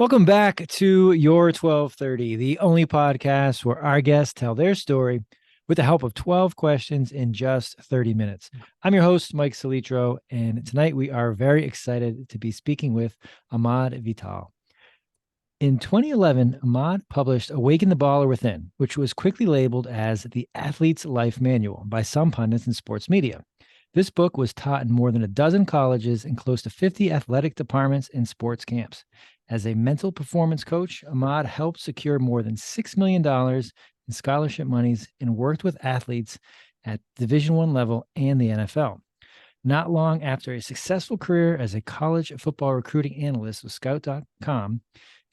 Welcome back to Your 1230, the only podcast where our guests tell their story with the help of 12 questions in just 30 minutes. I'm your host, Mike Solitro, and tonight we are very excited to be speaking with Ahmard Vital. In 2011, Ahmard published Awaken the Baller Within, which was quickly labeled as the athlete's life manual by some pundits in sports media. This book was taught in more than a dozen colleges and close to 50 athletic departments and sports camps. As a mental performance coach, Ahmard helped secure more than $6 million in scholarship monies and worked with athletes at Division I level and the NFL. Not long after a successful career as a college football recruiting analyst with Scout.com,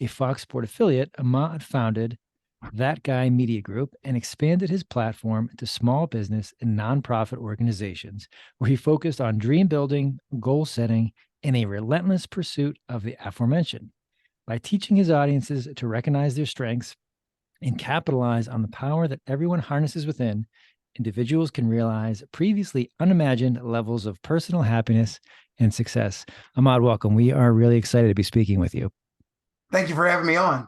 a Fox Sport affiliate, Ahmard founded That Guy Media Group and expanded his platform to small business and nonprofit organizations, where he focused on dream building, goal setting, and a relentless pursuit of the aforementioned. By teaching his audiences to recognize their strengths and capitalize on the power that everyone harnesses within, individuals can realize previously unimagined levels of personal happiness and success. Ahmard, welcome. We are really excited to be speaking with you. Thank you for having me on.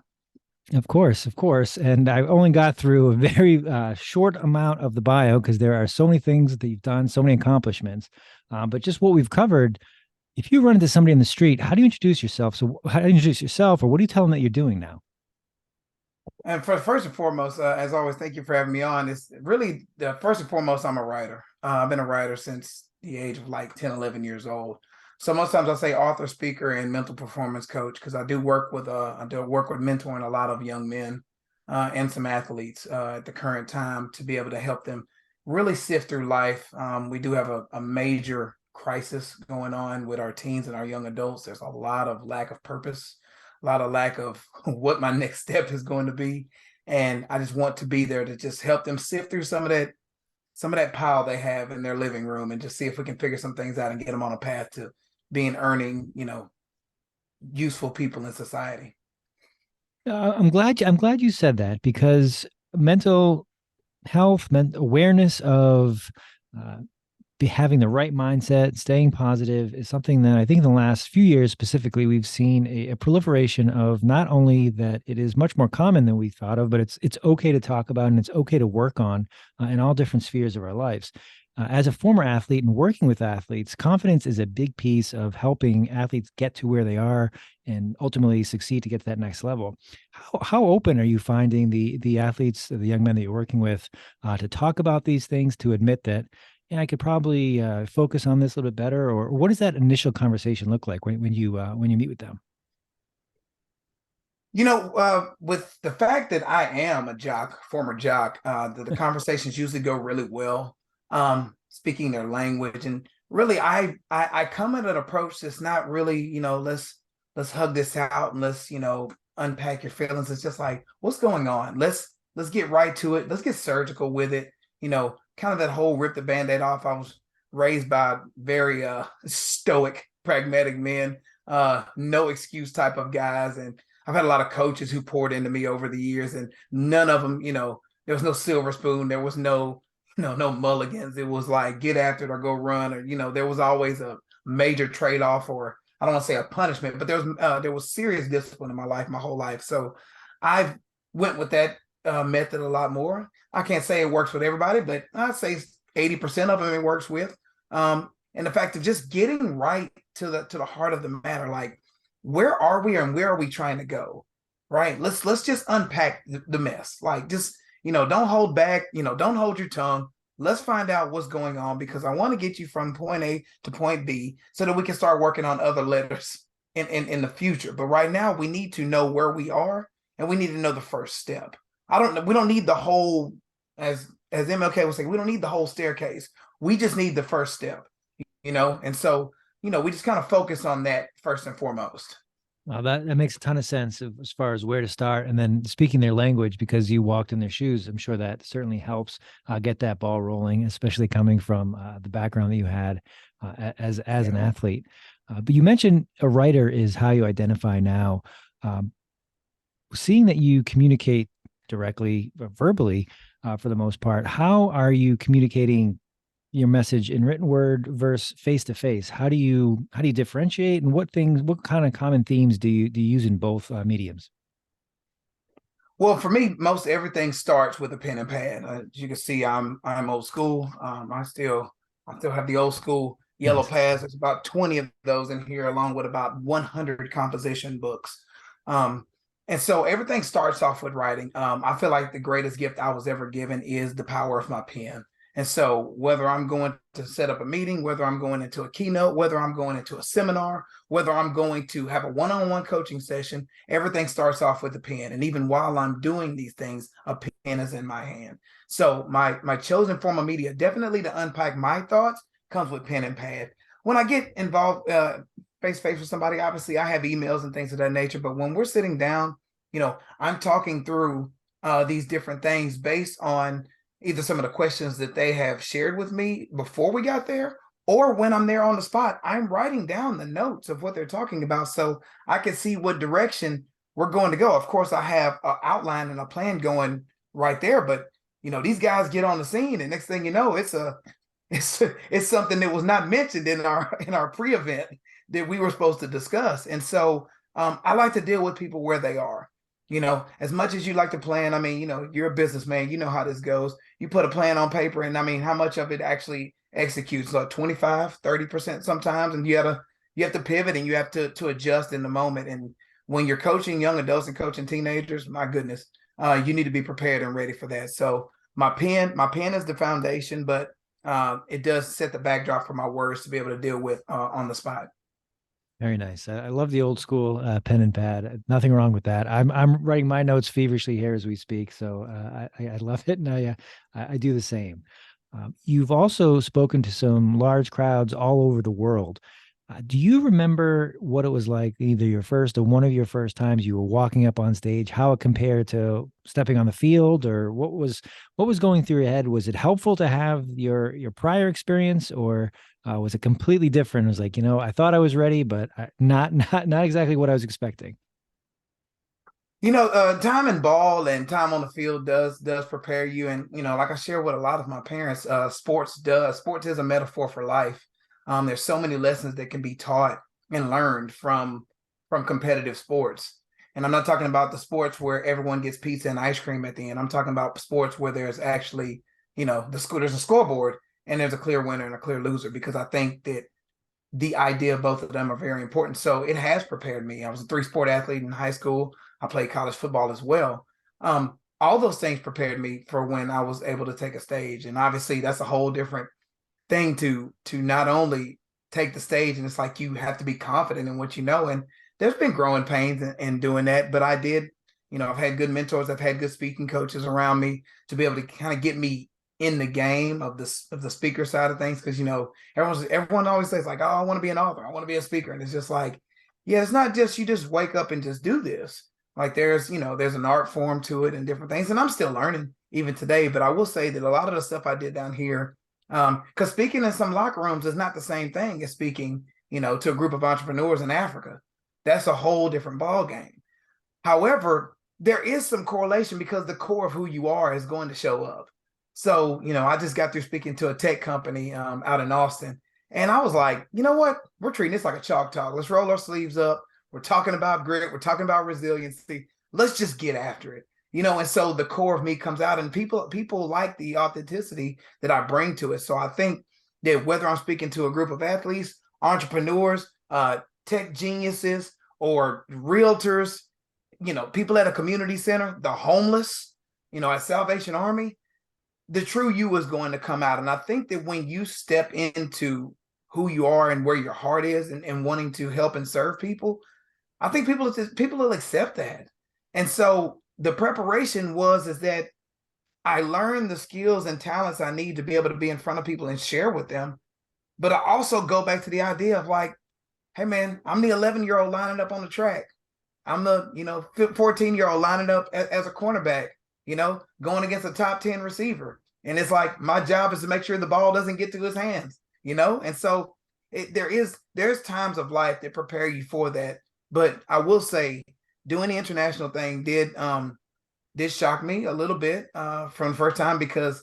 Of course, of course. And I only got through a very short amount of the bio because there are so many things that you've done, so many accomplishments. But just what we've covered, if you run into somebody in the street, how do you introduce yourself? So how do you introduce yourself, or what do you tell them that you're doing now? And first and foremost, as always, thank you for having me on. It's really first and foremost, I'm a writer. I've been a writer since the age of like 10, 11 years old. So most times I say author, speaker, and mental performance coach because I do work with mentoring a lot of young men and some athletes at the current time to be able to help them really sift through life. We do have a major crisis going on with our teens and our young adults. There's a lot of lack of purpose, a lot of lack of what my next step is going to be. And I just want to be there to just help them sift through some of that pile they have in their living room and just see if we can figure some things out and get them on a path to earning, useful people in society. I'm glad you said that because mental health, awareness of having the right mindset, staying positive is something that I think in the last few years specifically, we've seen a proliferation of. Not only that it is much more common than we thought of, but it's okay to talk about and it's okay to work on in all different spheres of our lives. As a former athlete and working with athletes, confidence is a big piece of helping athletes get to where they are and ultimately succeed to get to that next level. How open are you finding the athletes, the young men that you're working with, to talk about these things, to admit that, yeah, I could probably focus on this a little bit better? Or what does that initial conversation look like when you meet with them? With the fact that I am a jock, former jock, the conversations usually go really well, speaking their language. And really, I come at an approach that's not really, let's hug this out and let's, unpack your feelings. It's just like, what's going on? Let's get right to it. Let's get surgical with it. Kind of that whole rip the Band-Aid off. I was raised by very stoic, pragmatic men, no excuse type of guys. And I've had a lot of coaches who poured into me over the years, and none of them, there was no silver spoon. There was no mulligans. It was like, get after it or go run, or, there was always a major trade-off, or I don't want to say a punishment, but there was serious discipline in my life, my whole life. So I went with that method a lot more. I can't say it works with everybody, but I'd say 80% of them it works with. And the fact of just getting right to the heart of the matter, like, where are we and where are we trying to go? Right. Let's just unpack the mess. Like, just, don't hold back, don't hold your tongue. Let's find out what's going on, because I want to get you from point A to point B so that we can start working on other letters in the future. But right now we need to know where we are, and we need to know the first step. We don't need the whole, as MLK was saying, we don't need the whole staircase. We just need the first step, and so we just kind of focus on that first and foremost. Well, that makes a ton of sense as far as where to start, and then speaking their language because you walked in their shoes. I'm sure that certainly helps get that ball rolling, especially coming from the background that you had as an athlete. But you mentioned a writer is how you identify now. Seeing that you communicate directly, verbally, for the most part, how are you communicating your message in written word versus face to face? How do you differentiate, and what kind of common themes do you use in both mediums? Well, for me, most everything starts with a pen and pad. As you can see, I'm old school. I still have the old school yellow Nice. pads. There's about 20 of those in here, along with about 100 composition books. Um, and so everything starts off with writing. I feel like the greatest gift I was ever given is the power of my pen. And so whether I'm going to set up a meeting, whether I'm going into a keynote, whether I'm going into a seminar, whether I'm going to have a one-on-one coaching session, everything starts off with a pen. And even while I'm doing these things, a pen is in my hand. So my chosen form of media, definitely to unpack my thoughts, comes with pen and pad. When I get involved face to face with somebody, obviously I have emails and things of that nature. But when we're sitting down, I'm talking through these different things based on either some of the questions that they have shared with me before we got there, or when I'm there on the spot, I'm writing down the notes of what they're talking about so I can see what direction we're going to go. Of course, I have an outline and a plan going right there, but these guys get on the scene, and next thing you know, it's something that was not mentioned in our pre-event that we were supposed to discuss. And so I like to deal with people where they are. As much as you like to plan, I mean, you're a businessman, you know how this goes. You put a plan on paper, and I mean, how much of it actually executes? Like 25, 30% sometimes, and you have to pivot, and you have to adjust in the moment. And when you're coaching young adults and coaching teenagers, my goodness, you need to be prepared and ready for that. So my pen is the foundation, but it does set the backdrop for my words to be able to deal with on the spot. Very nice. I love the old school pen and pad. Nothing wrong with that. I'm writing my notes feverishly here as we speak, so I love it, and I do the same. You've also spoken to some large crowds all over the world. Do you remember what it was like, either your first or one of your first times you were walking up on stage? How it compared to stepping on the field, or what was going through your head? Was it helpful to have your prior experience, or was it completely different? It was like, I thought I was ready, but not exactly what I was expecting. Time in ball and time on the field does prepare you. And like I share with a lot of my parents, sports is a metaphor for life. There's so many lessons that can be taught and learned from competitive sports. And I'm not talking about the sports where everyone gets pizza and ice cream at the end. I'm talking about sports where there's actually, there's a scoreboard, and there's a clear winner and a clear loser, because I think that the idea of both of them are very important. So it has prepared me. I was a three-sport athlete in high school. I played college football as well. All those things prepared me for when I was able to take a stage. And obviously that's a whole different thing to not only take the stage, and it's like you have to be confident in what you know. And there's been growing pains in doing that, but I did, I've had good mentors, I've had good speaking coaches around me to be able to kind of get me in the game of the speaker side of things. Because everyone always says like, oh, I want to be an author, I want to be a speaker. And it's just like, yeah, it's not just you just wake up and just do this. Like there's an art form to it and different things. And I'm still learning even today. But I will say that a lot of the stuff I did down here, because speaking in some locker rooms is not the same thing as speaking, to a group of entrepreneurs in Africa. That's a whole different ball game. However, there is some correlation because the core of who you are is going to show up. So, I just got through speaking to a tech company out in Austin. And I was like, you know what? We're treating this like a chalk talk. Let's roll our sleeves up. We're talking about grit. We're talking about resiliency. Let's just get after it. And so the core of me comes out, and people like the authenticity that I bring to it. So I think that whether I'm speaking to a group of athletes, entrepreneurs, tech geniuses, or realtors, people at a community center, the homeless, at Salvation Army, the true you is going to come out. And I think that when you step into who you are and where your heart is, and wanting to help and serve people, I think people will accept that. And so the preparation is that I learned the skills and talents I need to be able to be in front of people and share with them. But I also go back to the idea of like, hey man, I'm the 11-year-old lining up on the track. I'm the 14-year-old lining up as a cornerback, going against a top 10 receiver. And it's like, my job is to make sure the ball doesn't get to his hands, And so there's times of life that prepare you for that. But I will say, doing the international thing did shock me a little bit from the first time, because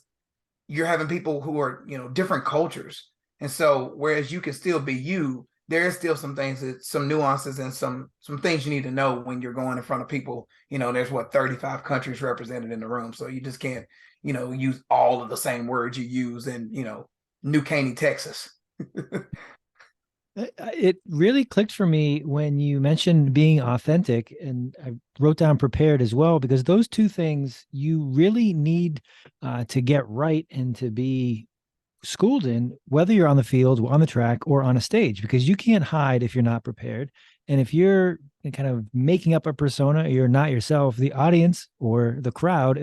you're having people who are, different cultures. And so whereas you can still be you, there is still some things that some nuances and some things you need to know when you're going in front of people. There's 35 countries represented in the room. So you just can't, use all of the same words you use in, New Caney, Texas. It really clicked for me when you mentioned being authentic, and I wrote down prepared as well, because those two things you really need to get right and to be schooled in, whether you're on the field, on the track, or on a stage, because you can't hide if you're not prepared. And if you're kind of making up a persona, you're not yourself, the audience or the crowd,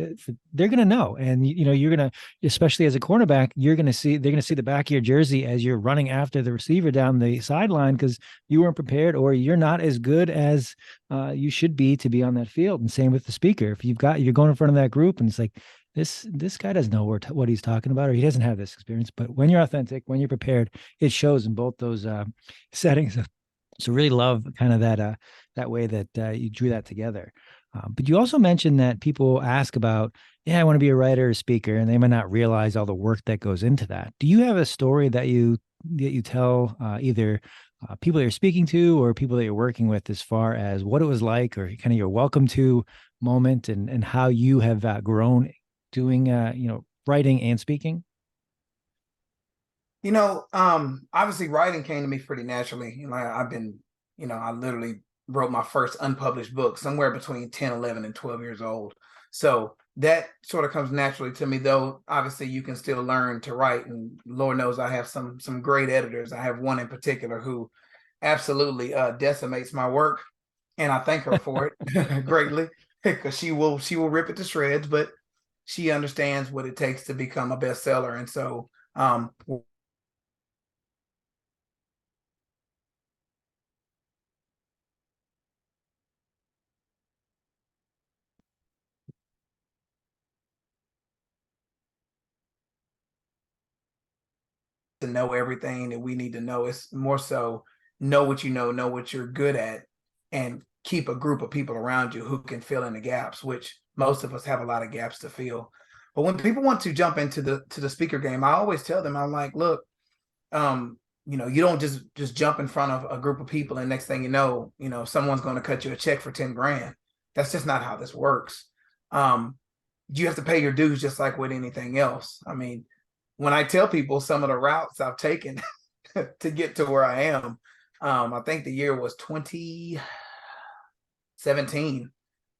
they're going to know. And, you're going to, especially as a cornerback, they're going to see the back of your jersey as you're running after the receiver down the sideline because you weren't prepared, or you're not as good as you should be to be on that field. And same with the speaker. If you're going in front of that group and it's like, this guy doesn't know what he's talking about, or he doesn't have this experience. But when you're authentic, when you're prepared, it shows in both those settings. So really love kind of that way that you drew that together. But you also mentioned that people ask about, yeah, I want to be a writer or speaker, and they might not realize all the work that goes into that. Do you have a story that you tell either people that you're speaking to or people that you're working with, as far as what it was like, or kind of your welcome to moment, and how you have grown doing writing and speaking? Obviously writing came to me pretty naturally. I've been, I literally wrote my first unpublished book somewhere between 10, 11, and 12 years old. So that sort of comes naturally to me, though. Obviously you can still learn to write, and Lord knows I have some great editors. I have one in particular who absolutely decimates my work, and I thank her for it greatly, because she will rip it to shreds, but she understands what it takes to become a bestseller. And so to know everything that we need to know. It's more so know what you know what you're good at, and keep a group of people around you who can fill in the gaps, which most of us have a lot of gaps to fill. But when people want to jump into the speaker game, I always tell them, I'm like, look, you don't just jump in front of a group of people and next thing someone's going to cut you a check for 10 grand. That's just not how this works. You have to pay your dues just like with anything else. I mean, when I tell people some of the routes I've taken to get to where I am, I think the year was 2017.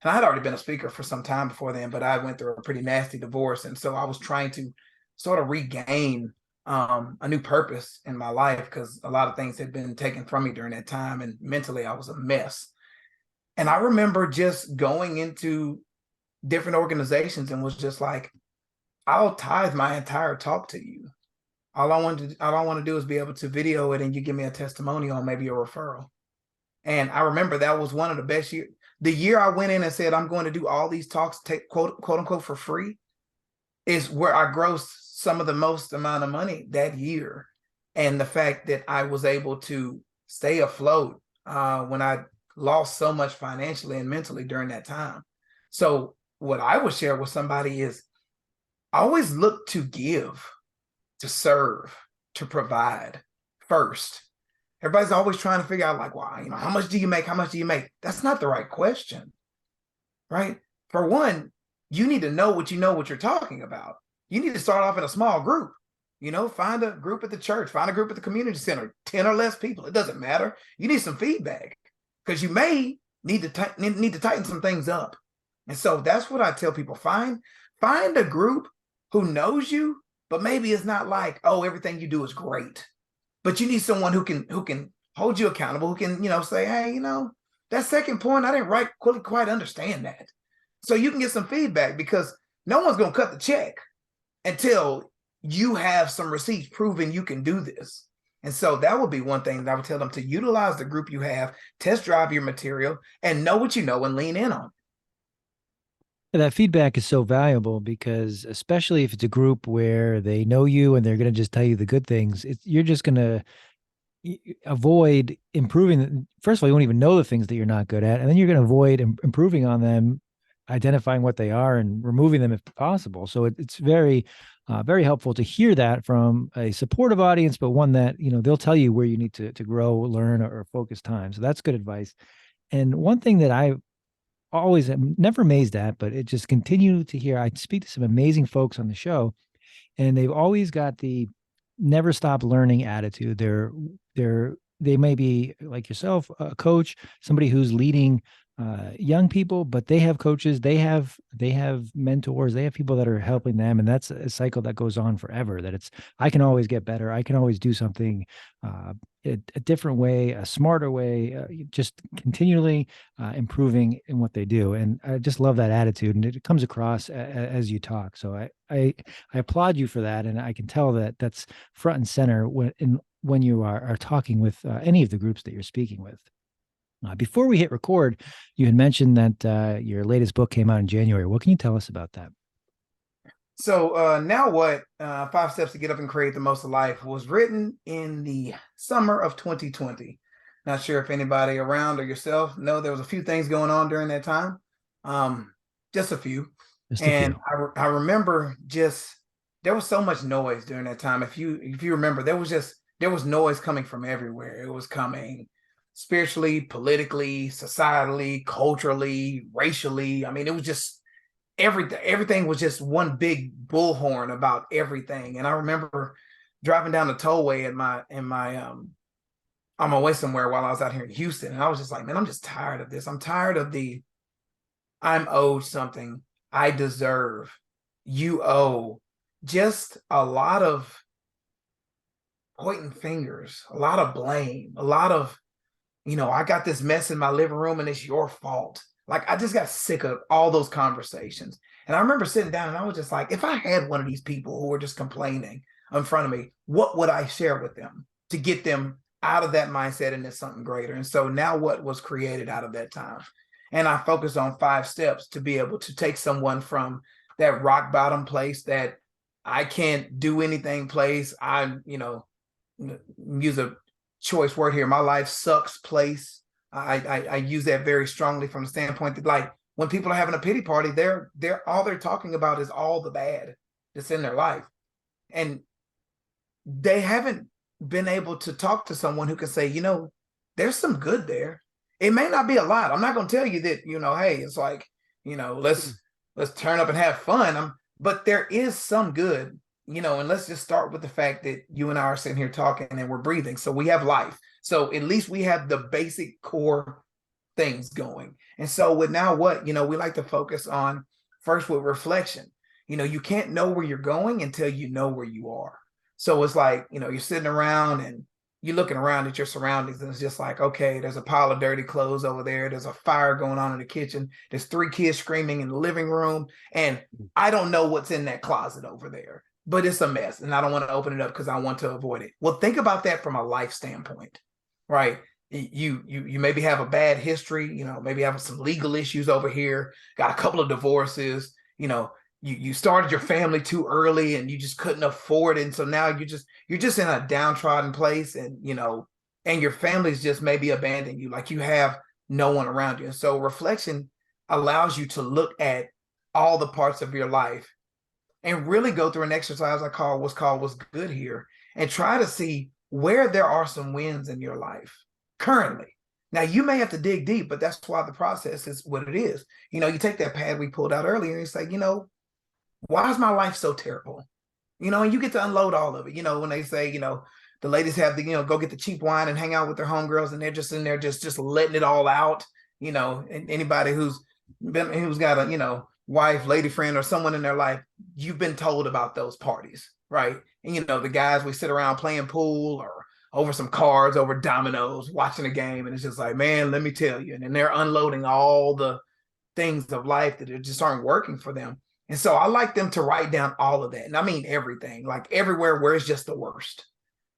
And I had already been a speaker for some time before then, but I went through a pretty nasty divorce. And so I was trying to sort of regain a new purpose in my life, because a lot of things had been taken from me during that time, and mentally I was a mess. And I remember just going into different organizations and was just like, I'll tithe my entire talk to you. All I want to do is be able to video it, and you give me a testimonial, maybe a referral. And I remember that was one of the best years. The year I went in and said, I'm going to do all these talks, take quote unquote for free, is where I grossed some of the most amount of money that year. And the fact that I was able to stay afloat when I lost so much financially and mentally during that time. So what I would share with somebody is, always look to give, to serve, to provide first. Everybody's always trying to figure out, like, well, how much do you make? How much do you make? That's not the right question, right? For one, you need to know what you're talking about. You need to start off in a small group. Find a group at the church, find a group at the community center, 10 or less people. It doesn't matter. You need some feedback, because you may need to tighten some things up. And so that's what I tell people. Find a group who knows you, but maybe it's not like, oh, everything you do is great. But you need someone who can hold you accountable, who can, say, hey, that second point, I didn't quite understand that. So you can get some feedback, because no one's going to cut the check until you have some receipts proving you can do this. And so that would be one thing that I would tell them, to utilize the group you have, test drive your material, and know what you know and lean in on. That feedback is so valuable, because especially if it's a group where they know you and they're going to just tell you the good things, you're just going to avoid improving. First of all, you won't even know the things that you're not good at, and then you're going to avoid improving on them, identifying what they are and removing them if possible. So it's very very helpful to hear that from a supportive audience, but one that, they'll tell you where you need to grow, learn, or focus time. So that's good advice. And one thing that I always am never amazed at, but it just continue to hear, I speak to some amazing folks on the show, and they've always got the never stop learning attitude. They may be like yourself, a coach, somebody who's leading young people, but they have coaches, they have mentors, they have people that are helping them, and that's a cycle that goes on forever. That I can always get better, I can always do something a different way, a smarter way, just continually improving in what they do. And I just love that attitude, and it comes across as you talk. So I applaud you for that, and I can tell that that's front and center when you are talking with any of the groups that you're speaking with. Before we hit record, you had mentioned that your latest book came out in January. What can you tell us about that? So Now What? 5 Steps to Get Up and Create the Most of Life was written in the summer of 2020. Not sure if anybody around or yourself know there was a few things going on during that time. Just a few. I remember there was so much noise during that time. If you remember, there was noise coming from everywhere. It was coming spiritually, politically, societally, culturally, racially. I mean, it was just everything was just one big bullhorn about everything. And I remember driving down the tollway on my way somewhere while I was out here in Houston, and I was just like, man, I'm just tired of this. I'm tired of I'm owed something, I deserve, you owe. Just a lot of pointing fingers, a lot of blame, a lot of, I got this mess in my living room and it's your fault. Like, I just got sick of all those conversations. And I remember sitting down and I was just like, if I had one of these people who were just complaining in front of me, what would I share with them to get them out of that mindset into something greater? And so Now What was created out of that time. And I focused on 5 steps to be able to take someone from that rock bottom place, that I can't do anything place. Use a choice word here, my life sucks place. I use that very strongly from the standpoint that, like, when people are having a pity party, they're all they're talking about is all the bad that's in their life. And they haven't been able to talk to someone who can say, there's some good there. It may not be a lot. I'm not going to tell you that, hey, it's like, let's turn up and have fun. But there is some good, and let's just start with the fact that you and I are sitting here talking and we're breathing. So we have life. So at least we have the basic core things going. And so with Now What, we like to focus on first with reflection. You can't know where you're going until you know where you are. So it's like, you're sitting around and you're looking around at your surroundings, and it's just like, okay, there's a pile of dirty clothes over there. There's a fire going on in the kitchen. There's 3 kids screaming in the living room. And I don't know what's in that closet over there, but it's a mess. And I don't want to open it up because I want to avoid it. Well, think about that from a life standpoint, right? You maybe have a bad history, maybe have some legal issues over here, got a couple of divorces, you started your family too early and you just couldn't afford it. And so now you're just in a downtrodden place, and, and your family's just maybe abandoned you, like you have no one around you. And so reflection allows you to look at all the parts of your life and really go through an exercise I call what's good here, and try to see where there are some wins in your life currently. Now, you may have to dig deep, but that's why the process is what it is. You take that pad we pulled out earlier and you say, why is my life so terrible? And you get to unload all of it. When they say, the ladies have the, go get the cheap wine and hang out with their homegirls, and they're just in there just letting it all out. And anybody who's got a, wife, lady friend, or someone in their life, you've been told about those parties, right? And the guys, we sit around playing pool or over some cards, over dominoes, watching a game, and it's just like, man, let me tell you. And then they're unloading all the things of life that just aren't working for them. And so I like them to write down all of that. And I mean everything, like everywhere where it's just the worst.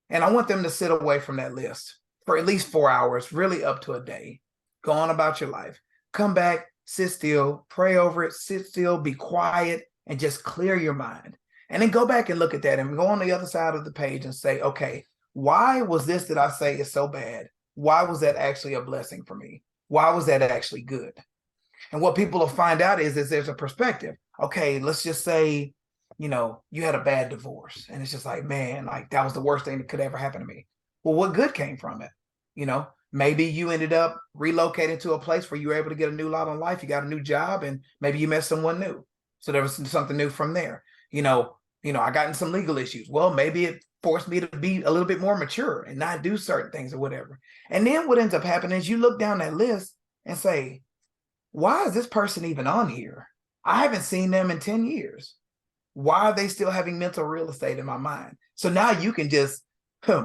And I want them to sit away from that list for at least 4 hours, really up to a day. Go on about your life. Come back, sit still, pray over it, sit still, be quiet, and just clear your mind. And then go back and look at that and go on the other side of the page and say, okay, why was this that I say is so bad? Why was that actually a blessing for me? Why was that actually good? And what people will find out is there's a perspective. Okay, let's just say you had a bad divorce, and it's just like, man, like that was the worst thing that could ever happen to me. Well, what good came from it? Maybe you ended up relocating to a place where you were able to get a new lot on life. You got a new job, and maybe you met someone new. So there was something new from there. I got in some legal issues. Well, maybe it forced me to be a little bit more mature and not do certain things or whatever. And then what ends up happening is you look down that list and say, why is this person even on here? I haven't seen them in 10 years. Why are they still having mental real estate in my mind? So now you can just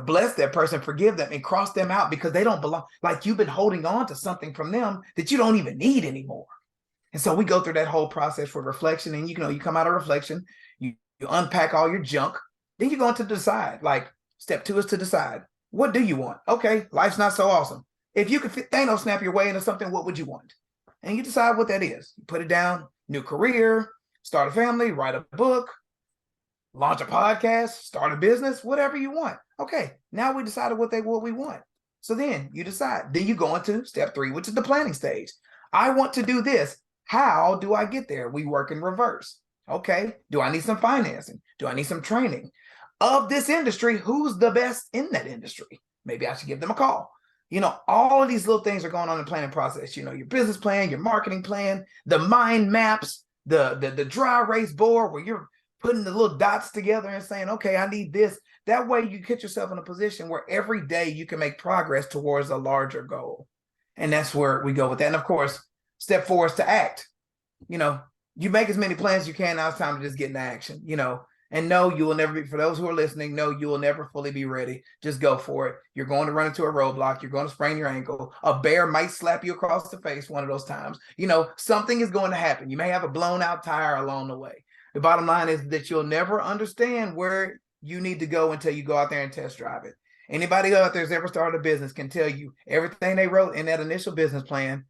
bless that person, forgive them, and cross them out because they don't belong. Like you've been holding on to something from them that you don't even need anymore. And so we go through that whole process for reflection, and you come out of reflection, you unpack all your junk, then you go on to decide. Like step 2 is to decide, what do you want? Okay, life's not so awesome. If you could Thanos snap your way into something, what would you want? And you decide what that is. You put it down: new career, start a family, write a book, launch a podcast, start a business, whatever you want. Okay, now we decided what we want. So then you decide. Then you go into step 3, which is the planning stage. I want to do this. How do I get there? We work in reverse. Okay, do I need some financing? Do I need some training? Of this industry, who's the best in that industry? Maybe I should give them a call. All of these little things are going on in the planning process. Your business plan, your marketing plan, the mind maps, the dry erase board where you're putting the little dots together and saying, okay, I need this. That way you get yourself in a position where every day you can make progress towards a larger goal. And that's where we go with that. And of course, step 4 is to act. You make as many plans as you can. Now it's time to just get into action, and no, you will never be, for those who are listening, no, you will never fully be ready. Just go for it. You're going to run into a roadblock. You're going to sprain your ankle. A bear might slap you across the face one of those times. Something is going to happen. You may have a blown out tire along the way. The bottom line is that you'll never understand where you need to go until you go out there and test drive it. Anybody out there who's ever started a business can tell you everything they wrote in that initial business plan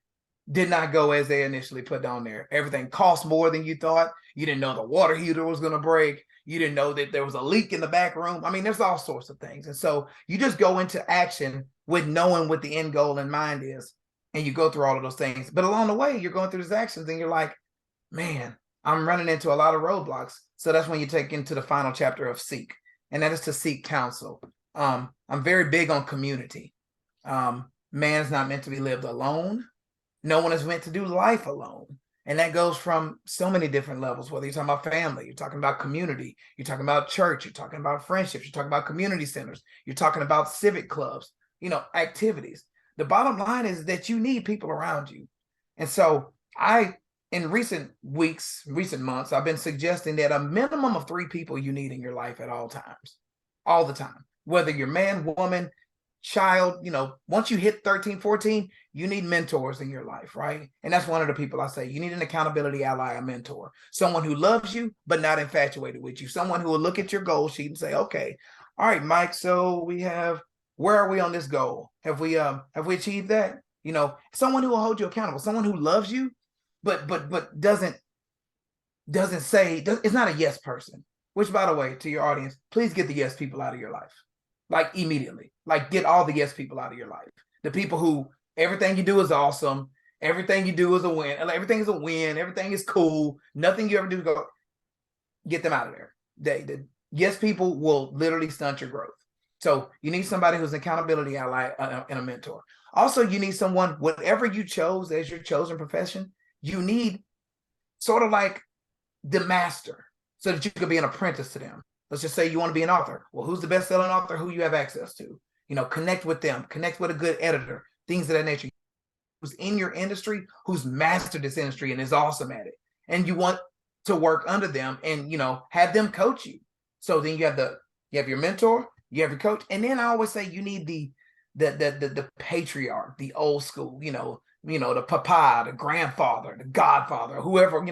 did not go as they initially put on there. Everything cost more than you thought. You didn't know the water heater was going to break. You didn't know that there was a leak in the back room. I mean, there's all sorts of things. And so you just go into action with knowing what the end goal in mind is. And you go through all of those things. But along the way, you're going through these actions and you're like, man, I'm running into a lot of roadblocks. So that's when you take into the final chapter of seek. And that is to seek counsel. I'm very big on community. Man is not meant to be lived alone. No one is meant to do life alone. And that goes from so many different levels, whether you're talking about family, you're talking about community, you're talking about church, you're talking about friendships, you're talking about community centers, you're talking about civic clubs, activities. The bottom line is that you need people around you. And so in recent weeks, recent months, I've been suggesting that a minimum of 3 people you need in your life at all times, all the time, whether you're man, woman, child, once you hit 13, 14, you need mentors in your life, right? And that's one of the people I say, you need an accountability ally, a mentor, someone who loves you, but not infatuated with you, someone who will look at your goal sheet and say, okay, all right, Mike, so where are we on this goal? Have we achieved that? Someone who will hold you accountable, someone who loves you, but doesn't say, it's not a yes person, which, by the way, to your audience, please get the yes people out of your life. Like immediately, like get all the yes people out of your life. The people who everything you do is awesome. Everything you do is a win. Everything is a win. Everything is cool. Nothing you ever do go, get them out of there. The yes people will literally stunt your growth. So you need somebody who's an accountability ally and a mentor. Also, you need someone, whatever you chose as your chosen profession, you need sort of like the master so that you could be an apprentice to them. Let's just say you want to be an author. Well, who's the best-selling author? Who you have access to? Connect with them. Connect with a good editor. Things of that nature. Who's in your industry, who's mastered this industry and is awesome at it. And you want to work under them and, have them coach you. So then you have your mentor, you have your coach. And then I always say you need the patriarch, the old school, the papa, the grandfather, the godfather, whoever,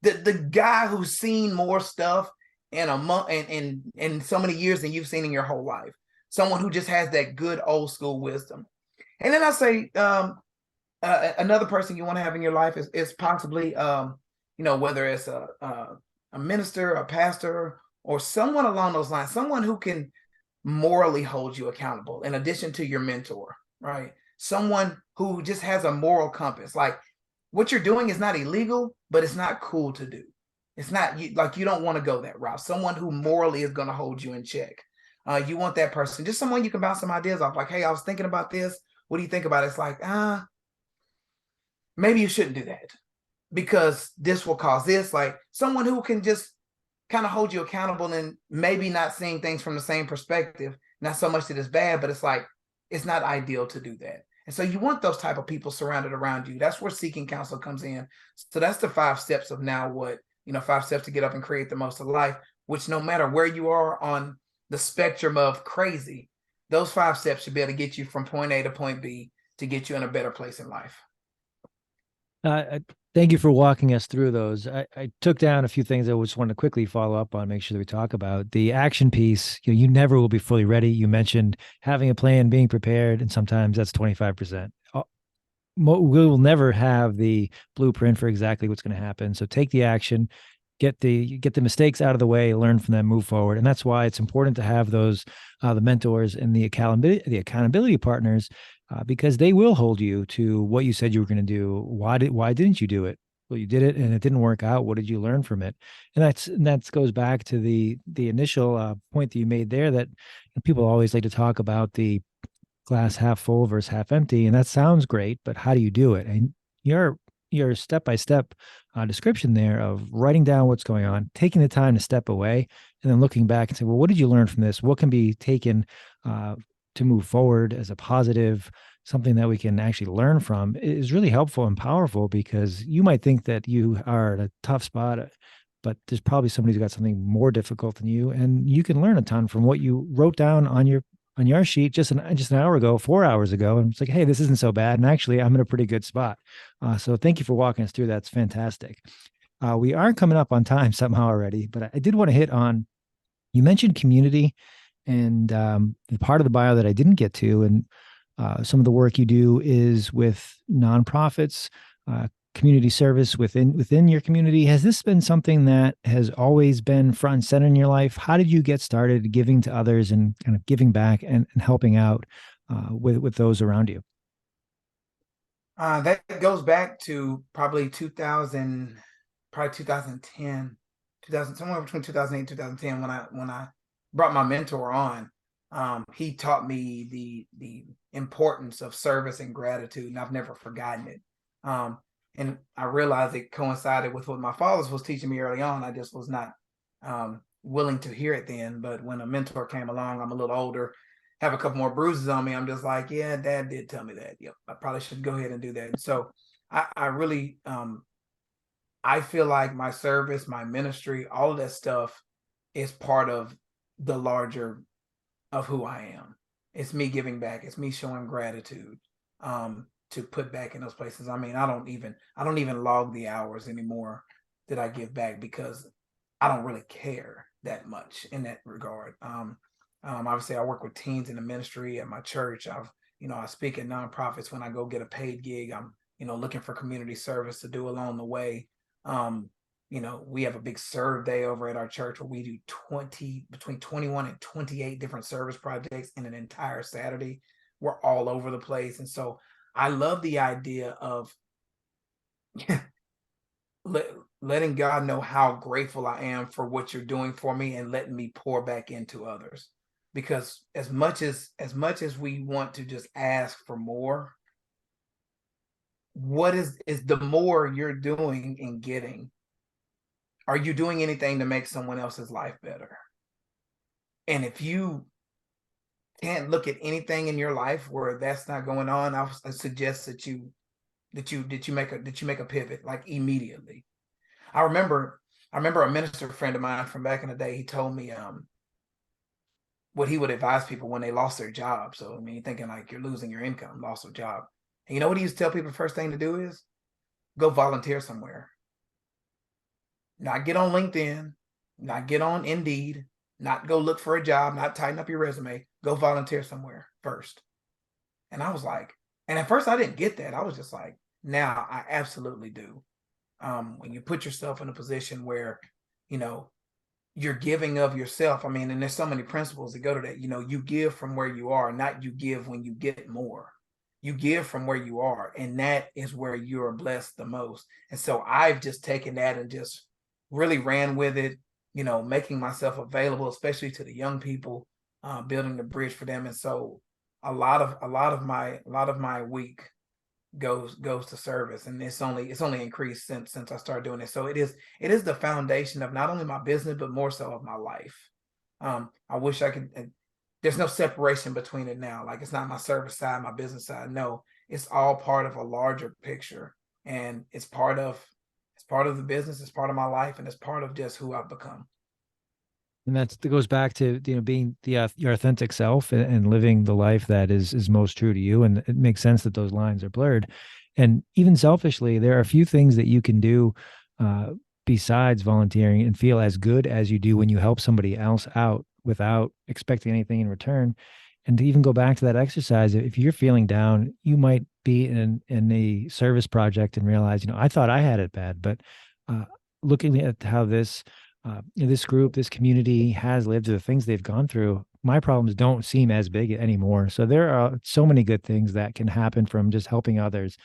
the guy who's seen more stuff in a month and in so many years than you've seen in your whole life. Someone who just has that good old school wisdom. And then I say another person you want to have in your life is possibly whether it's a minister, a pastor, or someone along those lines, someone who can morally hold you accountable in addition to your mentor, right? Someone who just has a moral compass. Like what you're doing is not illegal, but it's not cool to do. It's not like you don't want to go that route. Someone who morally is going to hold you in check. You want that person, just someone you can bounce some ideas off. Like, hey, I was thinking about this. What do you think about it? It's like, maybe you shouldn't do that because this will cause this. Like someone who can just kind of hold you accountable and maybe not seeing things from the same perspective. Not so much that it's bad, but it's like it's not ideal to do that. And so you want those type of people surrounded around you. That's where seeking counsel comes in. So that's the 5 steps of now what, 5 steps to get up and create the most of life, which no matter where you are on the spectrum of crazy, those 5 steps should be able to get you from point A to point B to get you in a better place in life. Thank you for walking us through those. I took down a few things I just want to quickly follow up on, make sure that we talk about. The action piece, you never will be fully ready. You mentioned having a plan, being prepared, and sometimes that's 25%. We will never have the blueprint for exactly what's going to happen. So take the action, get the mistakes out of the way, learn from them, move forward. And that's why it's important to have those the mentors and the accountability partners, because they will hold you to what you said you were going to do. Why didn't you do it? Well, you did it and it didn't work out. What did you learn from it? And that goes back to the initial point that you made there, that people always like to talk about the glass half full versus half empty, and that sounds great, but how do you do it? And your step-by-step description there of writing down what's going on, taking the time to step away, and then looking back and say, well, what did you learn from this? What can be taken to move forward as a positive, something that we can actually learn from, is really helpful and powerful, because you might think that you are at a tough spot, but there's probably somebody who's got something more difficult than you, and you can learn a ton from what you wrote down on your sheet just an hour ago, 4 hours ago. And it's like, hey, this isn't so bad. And actually, I'm in a pretty good spot. So thank you for walking us through. That's fantastic. We are coming up on time somehow already, but I did want to hit on, you mentioned community, and the part of the bio that I didn't get to, and some of the work you do is with nonprofits, community service within your community. Has this been something that has always been front and center in your life? How did you get started giving to others and kind of giving back and helping out with those around you? That goes back to probably 2010, somewhere between 2008 and 2010, when I brought my mentor on. He taught me the importance of service and gratitude, and I've never forgotten it. And I realized it coincided with what my father was teaching me early on. I just was not willing to hear it then. But when a mentor came along, I'm a little older, have a couple more bruises on me. I'm just like, yeah, Dad did tell me that. Yep, I probably should go ahead and do that. And so I really, I feel like my service, my ministry, all of that stuff is part of the larger of who I am. It's me giving back. It's me showing gratitude. To put back in those places. I mean, I don't even log the hours anymore that I give back, because I don't really care that much in that regard. Obviously, I work with teens in the ministry at my church. I speak at nonprofits when I go get a paid gig. I'm, looking for community service to do along the way. We have a big serve day over at our church where we do between 21 and 28 different service projects in an entire Saturday. We're all over the place. And so I love the idea of letting God know how grateful I am for what you're doing for me, and letting me pour back into others. Because as much as we want to just ask for more, what is the more you're doing and getting? Are you doing anything to make someone else's life better? And if you can't look at anything in your life where that's not going on, I suggest that you make a pivot, like, immediately. I remember a minister friend of mine from back in the day. He told me what he would advise people when they lost their job. So I mean, you're thinking like you're losing your income, lost your job. And you know what he used to tell people? The first thing to do is go volunteer somewhere. Not get on LinkedIn, not get on Indeed, not go look for a job, not tighten up your resume. Go volunteer somewhere first. And I was like, and at first I didn't get that. I was just like, now I absolutely do. When you put yourself in a position where, you're giving of yourself. I mean, and there's so many principles that go to that. You give from where you are, not you give when you get more. You give from where you are, and that is where you're blessed the most. And so I've just taken that and just really ran with it, making myself available, especially to the young people, building the bridge for them. And so a lot of my week goes to service, and it's only increased since I started doing it. So it is the foundation of not only my business, but more so of my life. I wish I could. There's no separation between it now. Like, it's not my service side, my business side. No, it's all part of a larger picture, and it's part of the business. It's part of my life, and it's part of just who I've become. And that goes back to being your authentic self and living the life that is most true to you. And it makes sense that those lines are blurred. And even selfishly, there are a few things that you can do uh, besides volunteering and feel as good as you do when you help somebody else out without expecting anything in return. And to even go back to that exercise, if you're feeling down, you might be in a service project and realize, I thought I had it bad, but uh, looking at how this group, this community has lived, the things they've gone through, my problems don't seem as big anymore. So there are so many good things that can happen from just helping others,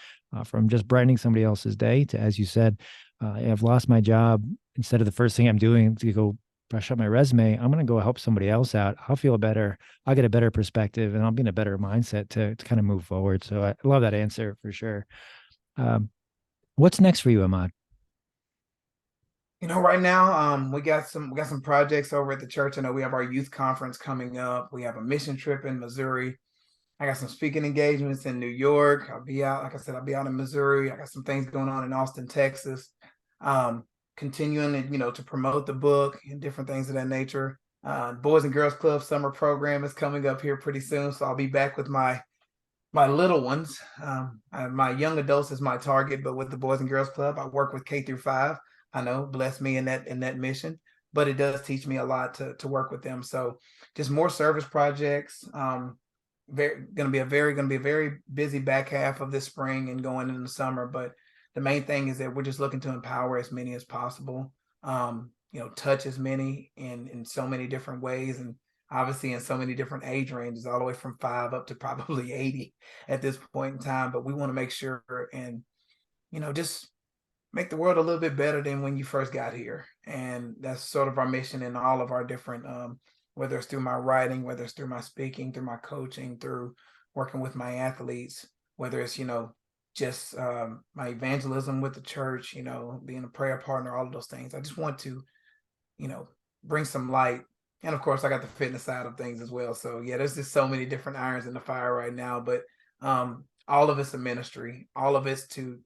from just brightening somebody else's day to, as you said, I've lost my job. Instead of the first thing I'm doing to go brush up my resume, I'm going to go help somebody else out. I'll feel better. I'll get a better perspective, and I'll be in a better mindset to kind of move forward. So I love that answer for sure. What's next for you, Ahmad? Right now, we got some projects over at the church. I know we have our youth conference coming up. We have a mission trip in Missouri. I got some speaking engagements in New York. I'll be out, like I said, I'll be out in Missouri. I got some things going on in Austin, Texas. Um, Continuing to promote the book and different things of that nature. Boys and Girls Club summer program is coming up here pretty soon, so I'll be back with my little ones. My young adults is my target, but with the Boys and Girls Club, I work with K through 5. I know, bless me in that mission, but it does teach me a lot to work with them. So just more service projects. Gonna be a very busy back half of this spring and going into the summer. But the main thing is that we're just looking to empower as many as possible. Touch as many in so many different ways, and obviously in so many different age ranges, all the way from 5 up to probably 80 at this point in time. But we want to make sure and just make the world a little bit better than when you first got here. And that's sort of our mission in all of our different, whether it's through my writing, whether it's through my speaking, through my coaching, through working with my athletes, whether it's, just my evangelism with the church, being a prayer partner, all of those things. I just want to, you know, bring some light. And of course, I got the fitness side of things as well. So yeah, there's just so many different irons in the fire right now. But all of it's a ministry. All of it's to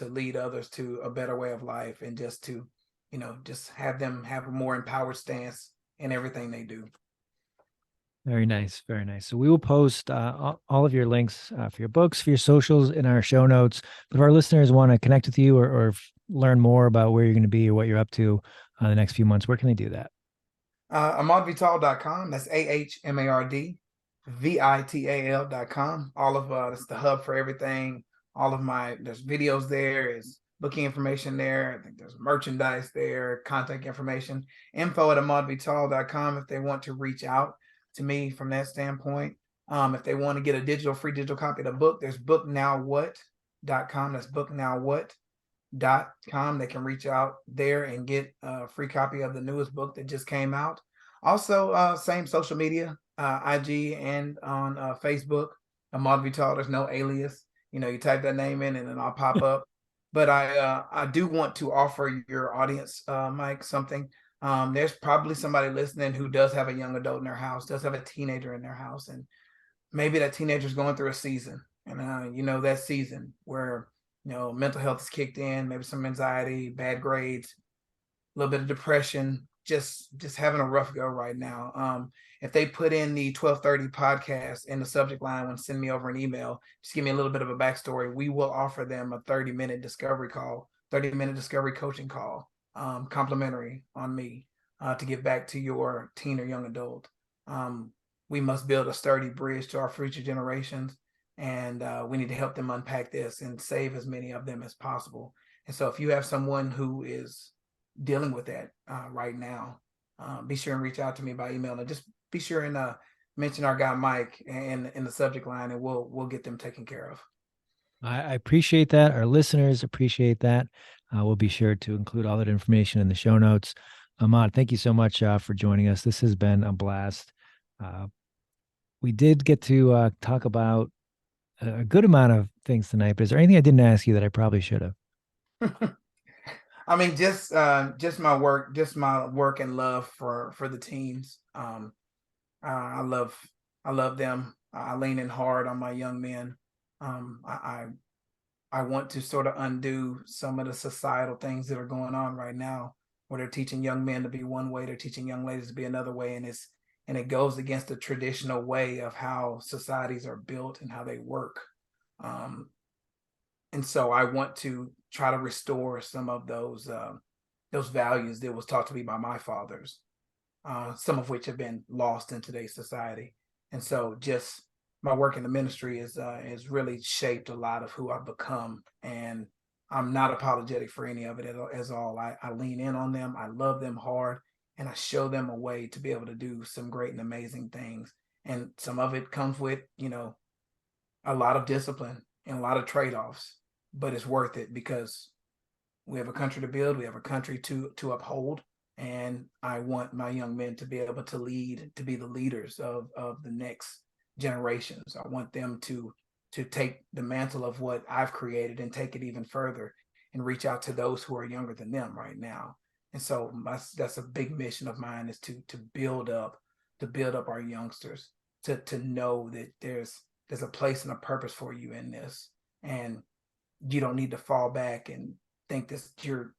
lead others to a better way of life, and just to, just have them have a more empowered stance in everything they do. Very nice. Very nice. So we will post all of your links for your books, for your socials in our show notes. But if our listeners want to connect with you or learn more about where you're going to be or what you're up to the next few months, where can they do that? AhmardVital.com. That's AhmardVital.com. All of that's the hub for everything. There's videos there, is booking information there. I think there's merchandise there, contact information, info@AhmardVital.com if they want to reach out to me from that standpoint. If they want to get a free digital copy of the book, there's booknowwhat.com. That's booknowwhat.com. They can reach out there and get a free copy of the newest book that just came out. Also, same social media, IG and on Facebook, Ahmard Vital. There's no alias. You type that name in and then I'll pop up. But I do want to offer your audience, Mike, something. There's probably somebody listening who does have a young adult in their house, does have a teenager in their house, and maybe that teenager is going through a season, and that season where mental health is kicked in, maybe some anxiety, bad grades, a little bit of depression, just having a rough go right now. If they put in the 1230 podcast in the subject line when send me over an email, just give me a little bit of a backstory, we will offer them a 30-minute discovery call, 30-minute discovery coaching call, complimentary on me, to get back to your teen or young adult. We must build a sturdy bridge to our future generations, and we need to help them unpack this and save as many of them as possible. And so if you have someone who is dealing with that right now, be sure and reach out to me by email, and just be sure and mention our guy Mike in the subject line, and we'll get them taken care of. I appreciate that. Our listeners appreciate that. We'll be sure to include all that information in the show notes. Ahmad, thank you so much for joining us. This has been a blast. Uh, we did get to talk about a good amount of things tonight, but is there anything I didn't ask you that I probably should have? I mean, just my work and love for the teams. I love I love them. I lean in hard on my young men. I want to sort of undo some of the societal things that are going on right now, where they're teaching young men to be one way, they're teaching young ladies to be another way, and it goes against the traditional way of how societies are built and how they work. Um, and so I want to try to restore some of those values that was taught to me by my fathers, some of which have been lost in today's society. And so just my work in the ministry is really shaped a lot of who I've become, and I'm not apologetic for any of it as all. I lean in on them, I love them hard, and I show them a way to be able to do some great and amazing things. And some of it comes with, a lot of discipline and a lot of trade-offs, but it's worth it because we have a country to build, we have a country to uphold, and I want my young men to be able to lead, to be the leaders of the next generations. I want them to take the mantle of what I've created and take it even further and reach out to those who are younger than them right now. And so that's a big mission of mine, is to build up our youngsters, to know that there's a place and a purpose for you in this, and you don't need to fall back and think that you're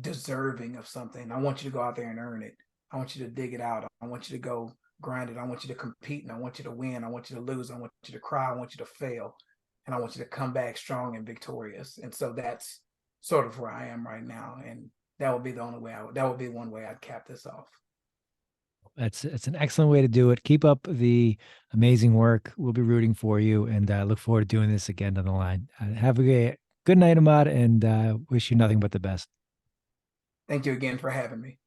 deserving of something. I want you to go out there and earn it. I want you to dig it out. I want you to go grind it. I want you to compete, and I want you to win. I want you to lose. I want you to cry. I want you to fail. And I want you to come back strong and victorious. And so that's sort of where I am right now. And that would be the only way that would be one way I'd cap this off. It's an excellent way to do it. Keep up the amazing work. We'll be rooting for you, and look forward to doing this again down the line. Have a good night, Ahmad, and wish you nothing but the best. Thank you again for having me.